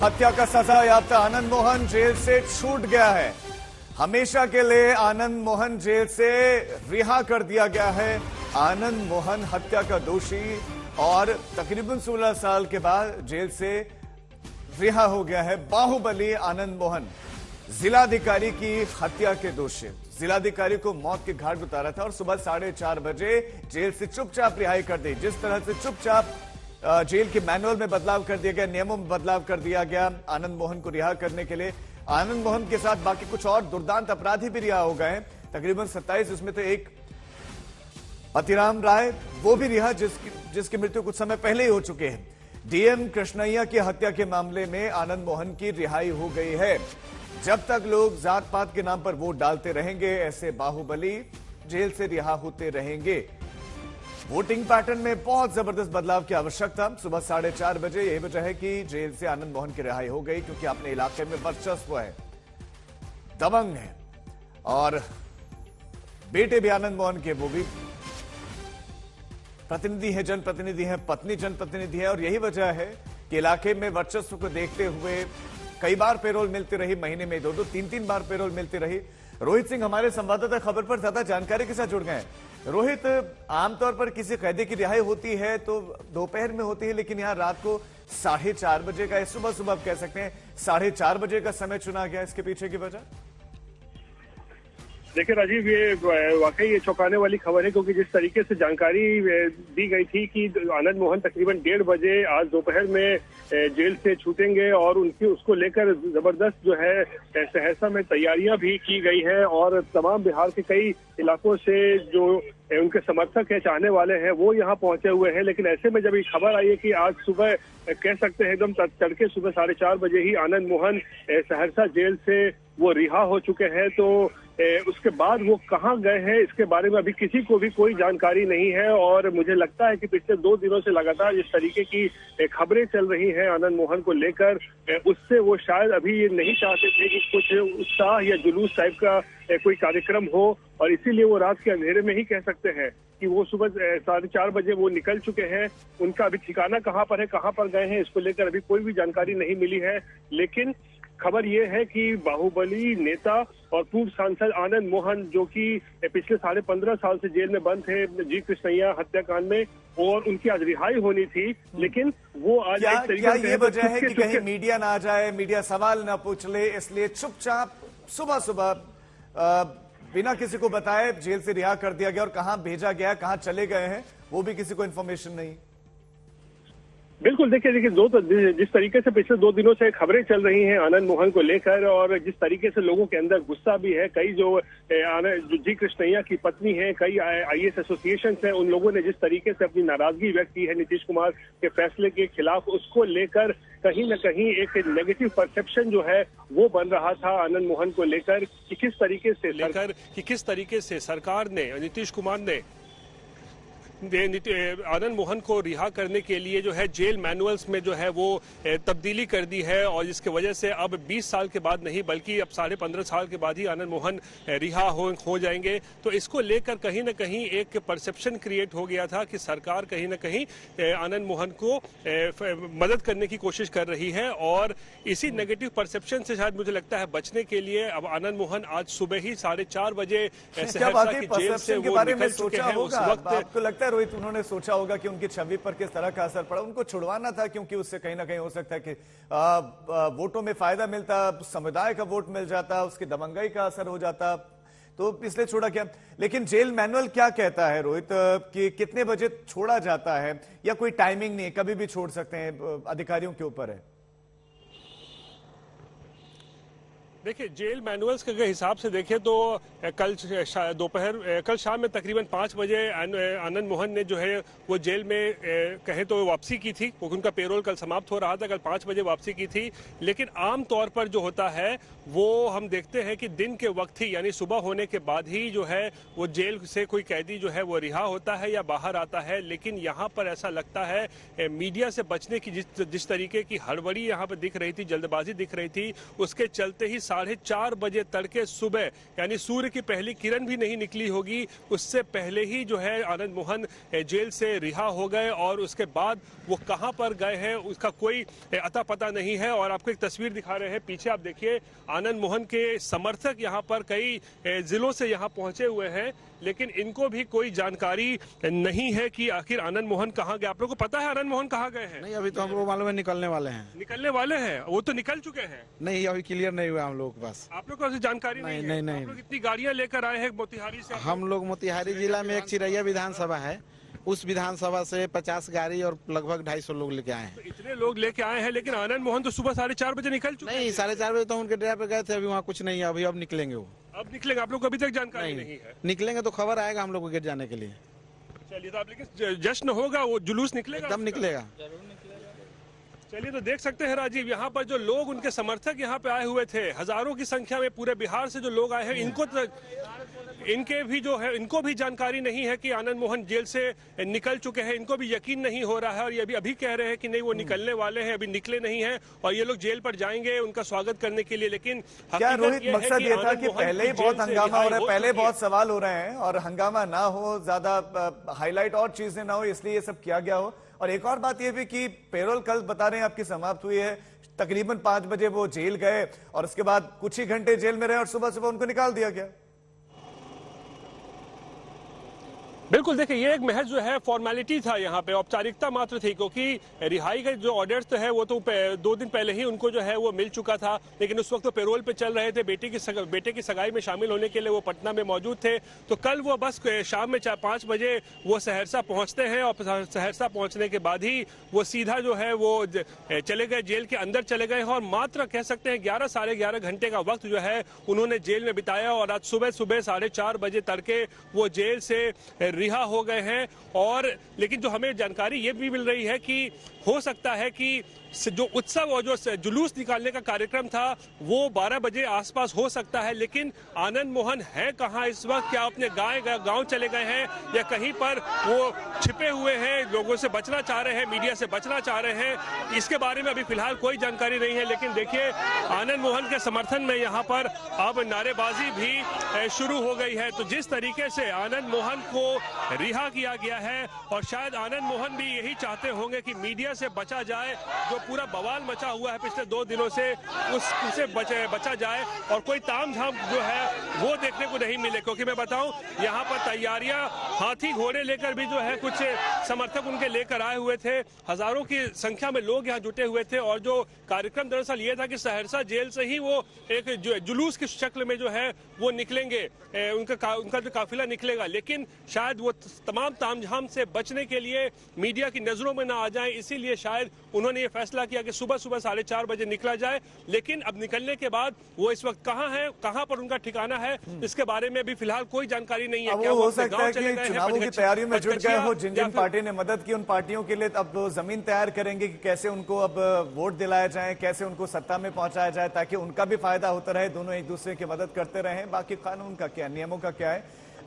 हत्या का सजा याफ्ता आनंद मोहन जेल से छूट गया है। हमेशा के लिए आनंद मोहन जेल से रिहा कर दिया गया है। आनंद मोहन हत्या का दोषी और तकरीबन 16 साल के बाद जेल से रिहा हो गया है। बाहुबली आनंद मोहन जिलाधिकारी की हत्या के दोषी, जिलाधिकारी को मौत के घाट उतारा था और सुबह 4:30 बजे जेल से चुपचाप रिहाई कर दी। जिस तरह से चुपचाप जेल के मैनुअल में बदलाव कर दिया गया, नियमों में बदलाव कर दिया गया आनंद मोहन को रिहा करने के लिए। आनंद मोहन के साथ बाकी कुछ और दुर्दांत अपराधी भी रिहा हो गए हैं, तकरीबन 27। इसमें तो एक अतिराम राय वो भी रिहा, जिसकी मृत्यु कुछ समय पहले ही हो चुके हैं। डीएम कृष्णैया की हत्या के मामले में आनंद मोहन की रिहाई हो गई है। जब तक लोग जात पात के नाम पर वोट डालते रहेंगे, ऐसे बाहुबली जेल से रिहा होते रहेंगे। वोटिंग पैटर्न में बहुत जबरदस्त बदलाव की आवश्यकता। सुबह 4:30 बजे यही वजह है कि जेल से आनंद मोहन की रिहाई हो गई, क्योंकि अपने इलाके में वर्चस्व है, दबंग है और बेटे भी आनंद मोहन के वो भी प्रतिनिधि है, जनप्रतिनिधि है, पत्नी जनप्रतिनिधि है। और यही वजह है कि इलाके में वर्चस्व को देखते हुए कई बार पेरोल मिलती रही, महीने में 2-2, 3-3 बार पेरोल मिलती रही। रोहित सिंह हमारे संवाददाता खबर पर ज्यादा जानकारी के साथ जुड़ गए हैं। रोहित, आमतौर पर किसी कैदी की रिहाई होती है तो दोपहर में होती है, लेकिन यहां रात को 4:30 बजे का, सुबह सुबह आप कह सकते हैं 4:30 बजे का समय चुना गया, इसके पीछे की वजह? देखिए राजीव, ये वाकई ये चौंकाने वाली खबर है, क्योंकि जिस तरीके से जानकारी दी गई थी कि आनंद मोहन तकरीबन 1:30 बजे आज दोपहर में जेल से छूटेंगे और उसको लेकर जबरदस्त जो है सहरसा में तैयारियां भी की गई है और तमाम बिहार के कई इलाकों से जो उनके समर्थक है, चाहने वाले हैं, वो यहाँ पहुंचे हुए हैं। लेकिन ऐसे में जब ये खबर आई है कि आज सुबह कह सकते हैं एकदम तड़के सुबह 4:30 बजे ही आनंद मोहन सहरसा जेल से वो रिहा हो चुके हैं, तो उसके बाद वो कहाँ गए हैं इसके बारे में अभी किसी को भी कोई जानकारी नहीं है। और मुझे लगता है कि पिछले 2 दिनों से लगातार इस तरीके की खबरें चल रही हैं आनंद मोहन को लेकर, उससे वो शायद अभी ये नहीं चाहते थे कि कुछ उत्साह या जुलूस टाइप का कोई कार्यक्रम हो, और इसीलिए वो रात के अंधेरे में ही कह सकते हैं कि वो सुबह 4:30 बजे वो निकल चुके हैं। उनका अभी ठिकाना कहाँ पर है, कहाँ पर गए हैं, इसको लेकर अभी कोई भी जानकारी नहीं मिली है। लेकिन खबर ये है कि बाहुबली नेता और पूर्व सांसद आनंद मोहन, जो कि पिछले 15.5 साल से जेल में बंद थे जी कृष्णैया हत्याकांड में, और उनकी आज रिहाई होनी थी, लेकिन वो आज एक तरीके से ये वजह है कि कहीं मीडिया ना आ जाए, मीडिया सवाल ना पूछ ले, इसलिए चुपचाप सुबह सुबह बिना किसी को बताए जेल से रिहा कर दिया गया। और कहां भेजा गया, कहां चले गए हैं, वो भी किसी को इन्फॉर्मेशन नहीं। बिल्कुल, देखिए जिस तरीके से पिछले 2 दिनों से खबरें चल रही हैं आनंद मोहन को लेकर, और जिस तरीके से लोगों के अंदर गुस्सा भी है, कई जो जी कृष्णैया की पत्नी है, कई आईएएस एसोसिएशन है, उन लोगों ने जिस तरीके से अपनी नाराजगी व्यक्त की है नीतीश कुमार के फैसले के खिलाफ, उसको लेकर कहीं न कहीं एक नेगेटिव परसेप्शन जो है वो बन रहा था आनंद मोहन को लेकर कि किस तरीके से सरकार ने, नीतीश कुमार ने आनंद मोहन को रिहा करने के लिए जो है जेल मैनुअल्स में जो है वो तब्दीली कर दी है, और जिसकी वजह से अब 20 साल के बाद नहीं बल्कि अब 15.5 साल के बाद ही आनंद मोहन रिहा हो जाएंगे। तो इसको लेकर कहीं ना कहीं एक परसेप्शन क्रिएट हो गया था कि सरकार कहीं ना कहीं आनंद मोहन को मदद करने की कोशिश कर रही है, और इसी नेगेटिव परसेप्शन से शायद मुझे लगता है बचने के लिए अब आनंद मोहन आज सुबह ही 4:30 बजे सहरसा की जेल से वो निकल चुके हैं। उस वक्त आपको लगता है रोहित, उन्होंने सोचा होगा कि उनकी छवि पर किस तरह का असर पड़ा? उनको छुड़वाना था, क्योंकि उससे कहीं ना कहीं हो सकता है कि वोटों में फायदा मिलता, समुदाय का वोट मिल जाता, उसकी दबंगई का असर हो जाता, तो इसलिए छोड़ा क्या? लेकिन जेल मैनुअल क्या कहता है रोहित, कि कितने बजे छोड़ा जाता है, या कोई टाइमिंग नहीं, कभी भी छोड़ सकते हैं, अधिकारियों के ऊपर है? देखिए, जेल मैनुअल्स के हिसाब से देखें तो कल शाम में तकरीबन 5 बजे आनंद मोहन ने जो है वो जेल में कहे तो वापसी की थी, उनका पेरोल कल समाप्त हो रहा था, कल 5 बजे वापसी की थी। लेकिन आम तौर पर जो होता है वो हम देखते हैं कि दिन के वक्त ही, यानी सुबह होने के बाद ही जो है वो जेल से कोई कैदी जो है वो रिहा होता है या बाहर आता है। लेकिन यहाँ पर ऐसा लगता है मीडिया से बचने की जिस तरीके की हड़बड़ी यहाँ पर दिख रही थी, जल्दबाजी दिख रही थी, उसके चलते ही 4:30 बजे तड़के सुबह, यानी सूर्य की पहली किरण भी नहीं निकली होगी, उससे पहले ही जो है आनंद मोहन जेल से रिहा हो गए और उसके बाद वो कहां पर गए हैं उसका कोई अता पता नहीं है। और आपको एक तस्वीर दिखा रहे हैं, पीछे आप देखिए आनंद मोहन के समर्थक यहां पर कई जिलों से यहां पहुंचे हुए हैं, लेकिन इनको भी कोई जानकारी नहीं है कि आखिर आनंद मोहन कहां गए। आप लोगों को पता है आनंद मोहन कहां गए हैं? नहीं, अभी तो हमको मालूम है निकलने वाले हैं। निकलने वाले हैं? वो तो निकल चुके हैं। नहीं, अभी क्लियर नहीं हुआ हम लोग के पास। आप लोग को ऐसी जानकारी नहीं है? नहीं। आप लोग इतनी गाड़ियां लेकर आए हैं मोतिहारी से? हम लोग मोतिहारी जिला में एक चिरैया विधानसभा है, उस विधानसभा से 50 गाड़ी और लगभग 250 लोग लेके आए हैं। तो इतने लोग लेके आए हैं, लेकिन आनंद मोहन तो सुबह 4:30 बजे निकल चुके हैं। नहीं, 4:30 बजे तो उनके डेरा पे गए थे, अभी वहाँ कुछ नहीं है। अभी अब निकलेंगे वो। अब निकलेंगे? आप लोग को अभी तक जानकारी नहीं है? निकलेंगे तो खबर आएगा हम लोग को गिर जाने के लिए। चलिए, तो आप लेकिन जश्न होगा, वो जुलूस निकलेगा? एकदम निकलेगा। चलिए, तो देख सकते हैं राजीव, यहाँ पर जो लोग उनके समर्थक यहाँ पे आए हुए थे, हजारों की संख्या में पूरे बिहार से जो लोग आए हैं, इनके भी जो है, इनको भी जानकारी नहीं है कि आनंद मोहन जेल से निकल चुके हैं। इनको भी यकीन नहीं हो रहा है और ये अभी कह रहे हैं कि नहीं, वो निकलने वाले हैं, अभी निकले नहीं हैं और ये लोग जेल पर जाएंगे उनका स्वागत करने के लिए। लेकिन क्या रोहित, मकसद ये था कि पहले ही बहुत हंगामा हो रहा है, पहले बहुत सवाल हो रहे हैं और हंगामा ना हो, ज्यादा हाईलाइट और चीजें ना हो, इसलिए ये सब किया गया हो। और एक और बात यह भी कि पेरोल कल बता रहे हैं आपकी समाप्त हुई है, तकरीबन 5 बजे वो जेल गए और उसके बाद कुछ ही घंटे जेल में रहे और सुबह सुबह उनको निकाल दिया गया। बिल्कुल, देखिए, ये एक महज जो है फॉर्मेलिटी था, यहाँ पे औपचारिकता मात्र थी, क्योंकि रिहाई का जो ऑर्डर्स तो है वो तो 2 दिन पहले ही उनको जो है वो मिल चुका था, लेकिन उस वक्त तो पेरोल पे चल रहे थे। बेटे की सगाई में शामिल होने के लिए वो पटना में मौजूद थे। तो कल वो बस शाम में 5 बजे वो सहरसा पहुंचते हैं और सहरसा पहुंचने के बाद ही वो सीधा जो है वो चले गए, जेल के अंदर चले गए और मात्र कह सकते हैं 11 साढ़े 11 घंटे का वक्त जो है उन्होंने जेल में बिताया और आज सुबह 4:30 बजे तड़के वो जेल से रिहा हो गए हैं। और लेकिन जो हमें जानकारी ये भी मिल रही है कि हो सकता है कि जो उत्सव और जो जुलूस निकालने का कार्यक्रम था वो 12 बजे आसपास हो सकता है। लेकिन आनंद मोहन है कहां इस वक्त? क्या अपने गांव चले गए हैं या कहीं पर वो छिपे हुए हैं, लोगों से बचना चाह रहे हैं, मीडिया से बचना चाह रहे हैं? इसके बारे में अभी फिलहाल कोई जानकारी नहीं है। लेकिन देखिए, आनंद मोहन के समर्थन में यहाँ पर अब नारेबाजी भी शुरू हो गई है। तो जिस तरीके से आनंद मोहन को रिहा किया गया है और शायद आनंद मोहन भी यही चाहते होंगे कि मीडिया से बचा जाए, जो पूरा बवाल मचा हुआ है पिछले 2 दिनों से उससे बचा जाए और कोई तामझाम जो है वो देखने को नहीं मिले। क्योंकि मैं बताऊं, यहाँ पर तैयारियां, हाथी घोड़े लेकर भी जो है कुछ समर्थक उनके लेकर आए हुए थे। हजारों की संख्या में लोग यहाँ जुटे हुए थे और जो कार्यक्रम दरअसल ये था कि सहरसा जेल से ही वो एक जुलूस की शक्ल में जो है वो निकलेंगे, उनका जो काफिला निकलेगा। लेकिन शायद वो तमाम तामझाम से बचने के लिए मीडिया की नजरों में ना आ जाए, इसीलिए शायद उन्होंने ये फैसला किया कि सुबह 4:30 बजे निकला जाए। लेकिन अब निकलने के बाद वो इस वक्त कहां है, कहां पर उनका ठिकाना है, इसके बारे में भी फिलहाल कोई जानकारी नहीं है। क्या वो हो सकता है कि चुनावों की तैयारियों में जुट गए हो, जिन पार्टी ने मदद की उन पार्टियों के लिए अब जमीन तैयार करेंगे कि कैसे उनको अब वोट दिलाया जाए, कैसे उनको सत्ता में पहुंचाया जाए, ताकि उनका भी फायदा होता रहे, दोनों एक दूसरे की मदद करते रहें। बाकी कानून का क्या, नियमों का क्या है,